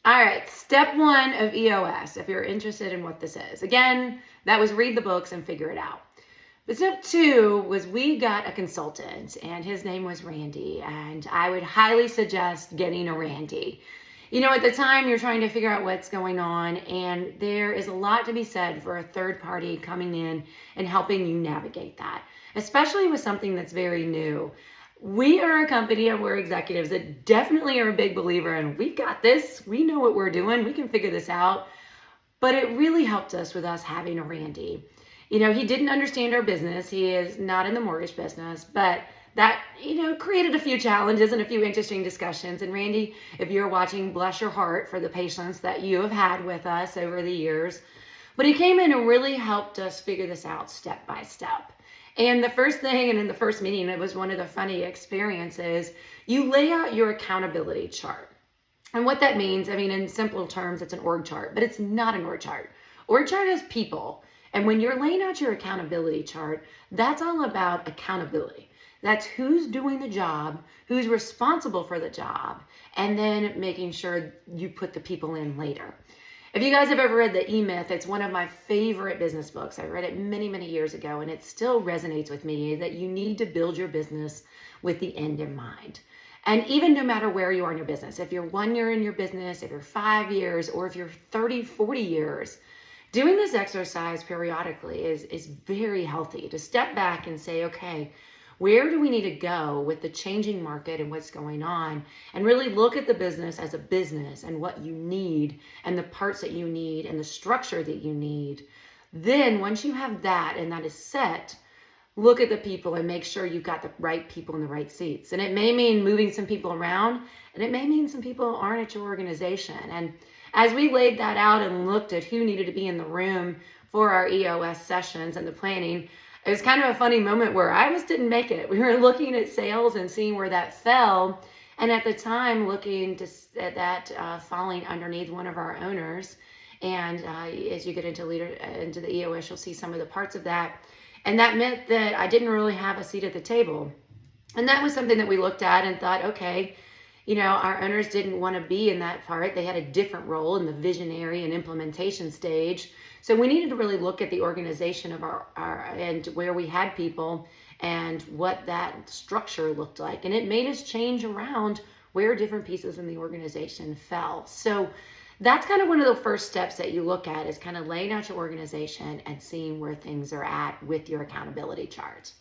All right, step one of EOS, if you're interested in what this is. Again, that was read the books and figure it out. But step two was we got a consultant, and his name was Randy, and I would highly suggest getting a Randy. At the time you're trying to figure out what's going on, and there is a lot to be said for a third party coming in and helping you navigate that, especially with something that's very new. We are a company and we're executives that definitely are a big believer in we got this, we know what we're doing, we can figure this out. But it really helped us with us having a Randy. He didn't understand our business. He is not in the mortgage business, but that, created a few challenges and a few interesting discussions. And Randy, if you're watching, bless your heart for the patience that you have had with us over the years. But he came in and really helped us figure this out step by step. And the first thing, and in the first meeting, it was one of the funny experiences, you lay out your accountability chart. And what that means, in simple terms, it's an org chart, but it's not an org chart. Org chart has people. And when you're laying out your accountability chart, that's all about accountability. That's who's doing the job, who's responsible for the job, and then making sure you put the people in later. If you guys have ever read The E-Myth, it's one of my favorite business books. I read it many, many years ago, and it still resonates with me that you need to build your business with the end in mind. And even no matter where you are in your business, if you're 1 year in your business, if you're 5 years, or if you're 30, 40 years, doing this exercise periodically is very healthy to step back and say, okay, where do we need to go with the changing market and what's going on, and really look at the business as a business and what you need and the parts that you need and the structure that you need. Then once you have that and that is set, look at the people and make sure you've got the right people in the right seats. And it may mean moving some people around, and it may mean some people aren't at your organization. And as we laid that out and looked at who needed to be in the room for our EOS sessions and the planning, it was kind of a funny moment where I just didn't make it. We were looking at sales and seeing where that fell. And at the time, looking at that falling underneath one of our owners. And as you get into the EOS, you'll see some of the parts of that. And that meant that I didn't really have a seat at the table. And that was something that we looked at and thought, okay, our owners didn't want to be in that part. They had a different role in the visionary and implementation stage. So we needed to really look at the organization of our and where we had people and what that structure looked like. And it made us change around where different pieces in the organization fell. So that's kind of one of the first steps that you look at, is kind of laying out your organization and seeing where things are at with your accountability chart.